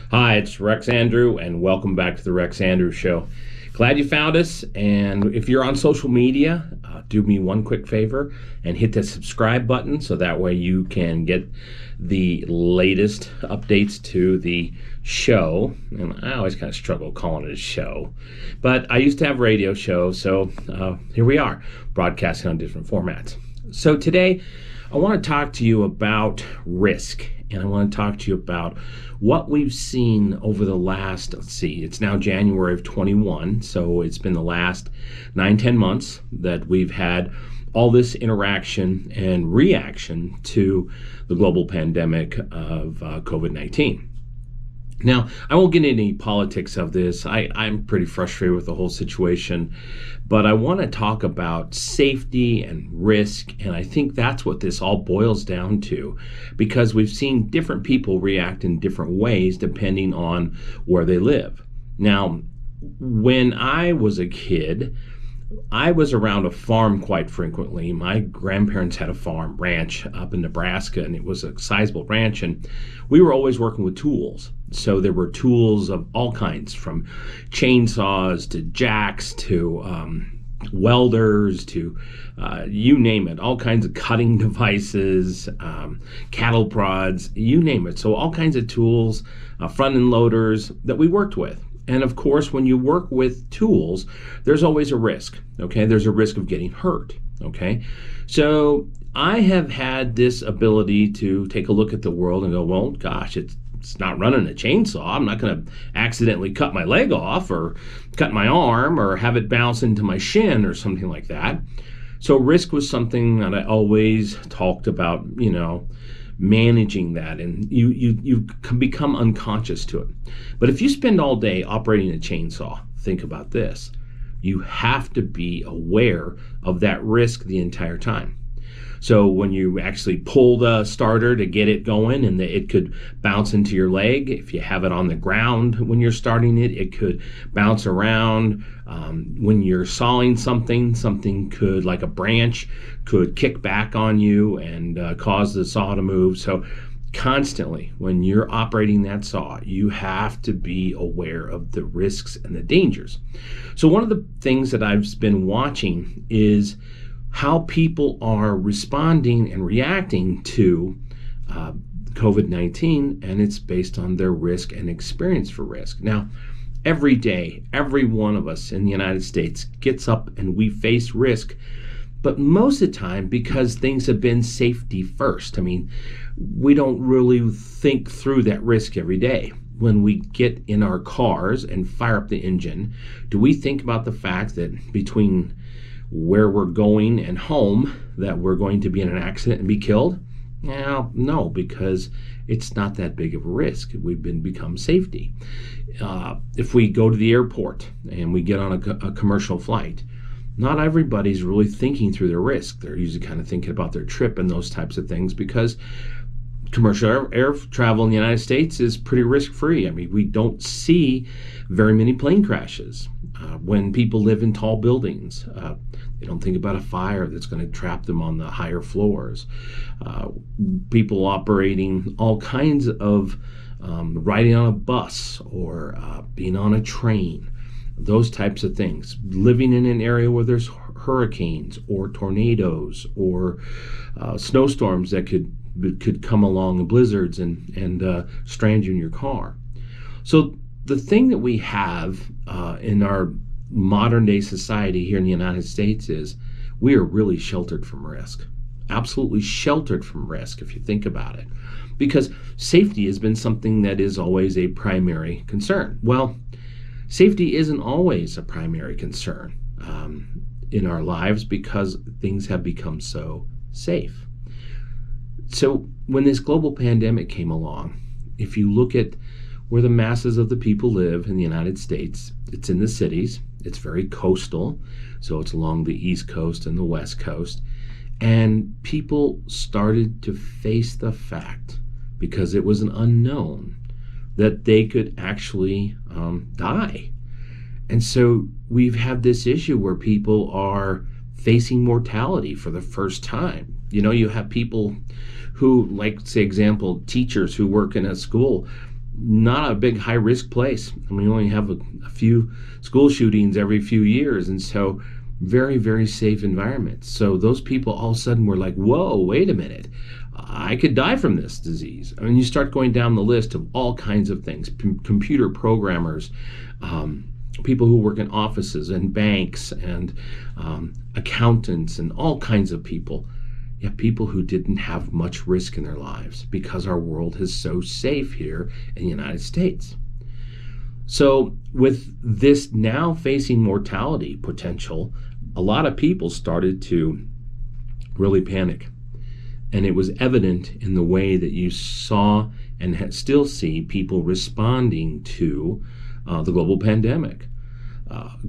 Hi, it's Rex Andrew, and welcome back to the Rex Andrew Show. Glad you found us, and if you're on social media, do me one quick favor and hit the subscribe button so that way you can get the latest updates to the show. And I always kind of struggle calling it a show, but I used to have a radio show, so here we are, broadcasting on different formats. So today, I want to talk to you about risk, and I want to talk to you about what we've seen over the last, it's now January of 21, so it's been the last 9-10 months that we've had all this interaction and reaction to the global pandemic of COVID-19. Now, I won't get into any politics of this. I'm pretty frustrated with the whole situation, but I want to talk about safety and risk, and I think that's what this all boils down to, because we've seen different people react in different ways depending on where they live. Now, when I was a kid, I was around a farm quite frequently. My grandparents had a ranch up in Nebraska, and it was a sizable ranch, and we were always working with tools. So there were tools of all kinds, from chainsaws to jacks to welders to you name it, all kinds of cutting devices, cattle prods, you name it. So all kinds of tools, front end loaders that we worked with. And of course, when you work with tools, there's always a risk, okay? There's a risk of getting hurt, okay? So I have had this ability to take a look at the world and go, well, gosh, it's not running a chainsaw. I'm not going to accidentally cut my leg off or cut my arm or have it bounce into my shin or something like that. So risk was something that I always talked about, managing that, and you can become unconscious to it. But if you spend all day operating a chainsaw, think about this. You have to be aware of that risk the entire time. So when you actually pull the starter to get it going, and it could bounce into your leg. If you have it on the ground when you're starting it, it could bounce around. When you're sawing something could, like a branch, could kick back on you and cause the saw to move. So constantly, when you're operating that saw, you have to be aware of the risks and the dangers. So one of the things that I've been watching is how people are responding and reacting to COVID-19, and it's based on their risk and experience for risk. Now, every day, every one of us in the United States gets up and we face risk, but most of the time, because things have been safety first. I mean, we don't really think through that risk every day. When we get in our cars and fire up the engine, do we think about the fact that between where we're going and home, that we're going to be in an accident and be killed? Well, no, because it's not that big of a risk. We've become safety. If we go to the airport and we get on a commercial flight, not everybody's really thinking through their risk. They're usually kind of thinking about their trip and those types of things, because commercial air travel in the United States is pretty risk-free. I mean, we don't see very many plane crashes. When people live in tall buildings, they don't think about a fire that's going to trap them on the higher floors. People operating all kinds of riding on a bus or being on a train, those types of things. Living in an area where there's hurricanes or tornadoes or snowstorms that could come along, and blizzards and strand you in your car. So the thing that we have in our modern day society here in the United States is we are really sheltered from risk. Absolutely sheltered from risk, if you think about it, because safety has been something that is always a primary concern. Well, safety isn't always a primary concern in our lives because things have become so safe. So when this global pandemic came along, if you look at where the masses of the people live in the United States, it's in the cities. It's very coastal, so it's along the East Coast and the West Coast. And people started to face the fact, because it was an unknown, that they could actually die. And so we've had this issue where people are facing mortality for the first time. You have people who, like, say, example, teachers who work in a school, not a big high risk place. And we only have a few school shootings every few years. And so very, very safe environment. So those people all of a sudden were like, whoa, wait a minute. I could die from this disease. I mean, you start going down the list of all kinds of things, computer programmers, people who work in offices and banks and accountants and all kinds of people. Yet people who didn't have much risk in their lives because our world is so safe here in the United States. So with this now facing mortality potential, a lot of people started to really panic. And it was evident in the way that you saw and still see people responding to the global pandemic.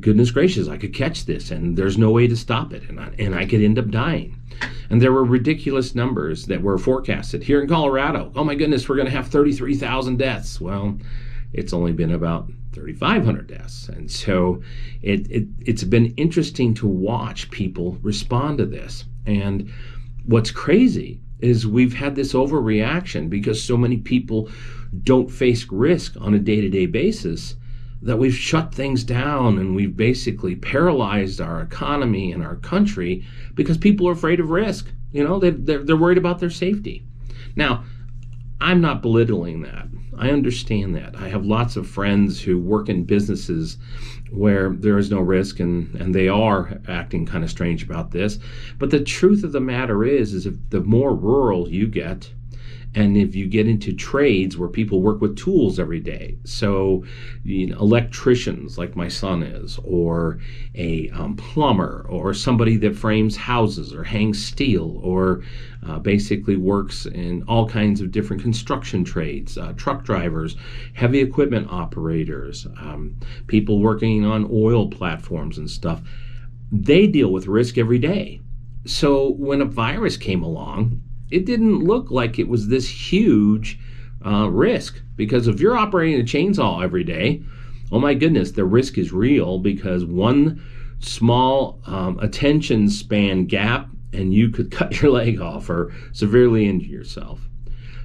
Goodness gracious, I could catch this and there's no way to stop it, and I could end up dying. And there were ridiculous numbers that were forecasted. Here in Colorado, oh my goodness, we're going to have 33,000 deaths. Well, it's only been about 3,500 deaths. And so it's been interesting to watch people respond to this. And what's crazy is we've had this overreaction because so many people don't face risk on a day-to-day basis that we've shut things down and we've basically paralyzed our economy and our country because people are afraid of risk. You know, they're worried about their safety. Now, I'm not belittling that. I understand that. I have lots of friends who work in businesses where there is no risk, and they are acting kind of strange about this. But the truth of the matter is if the more rural you get, and if you get into trades where people work with tools every day, so electricians like my son is, or a plumber, or somebody that frames houses or hangs steel, or basically works in all kinds of different construction trades, truck drivers, heavy equipment operators, people working on oil platforms and stuff, they deal with risk every day. So when a virus came along, it didn't look like it was this huge risk, because if you're operating a chainsaw every day, oh my goodness, the risk is real, because one small attention span gap and you could cut your leg off or severely injure yourself.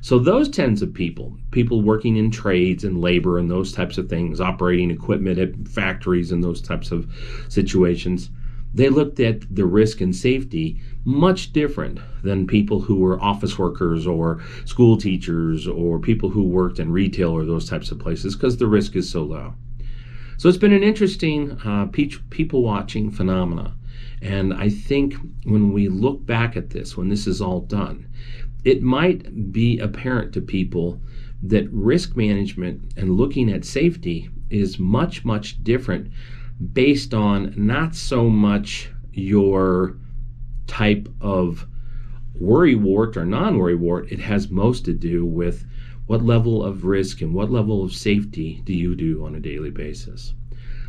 So those tens of people working in trades and labor and those types of things, operating equipment at factories and those types of situations, they looked at the risk and safety much different than people who were office workers or school teachers or people who worked in retail or those types of places, because the risk is so low. So it's been an interesting people watching phenomena. And I think when we look back at this, when this is all done, it might be apparent to people that risk management and looking at safety is much, much different, based on not so much your type of worrywart or non-worrywart. It has most to do with what level of risk and what level of safety do you do on a daily basis.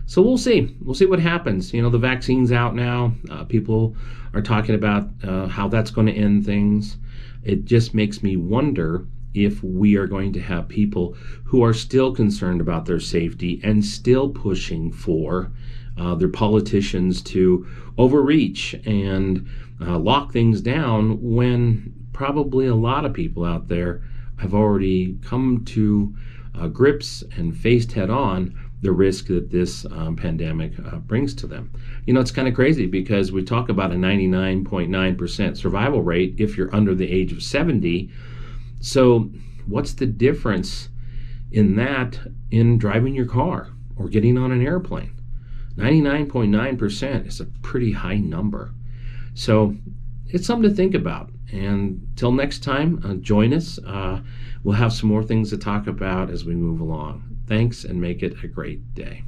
So we'll see. We'll see what happens. You know, the vaccine's out now. People are talking about how that's going to end things. It just makes me wonder if we are going to have people who are still concerned about their safety and still pushing for their politicians to overreach and lock things down, when probably a lot of people out there have already come to grips and faced head on the risk that this pandemic brings to them. You know, it's kind of crazy because we talk about a 99.9% survival rate if you're under the age of 70. So what's the difference in that in driving your car or getting on an airplane? 99.9% is a pretty high number. So it's something to think about. And till next time, join us. We'll have some more things to talk about as we move along. Thanks, and make it a great day.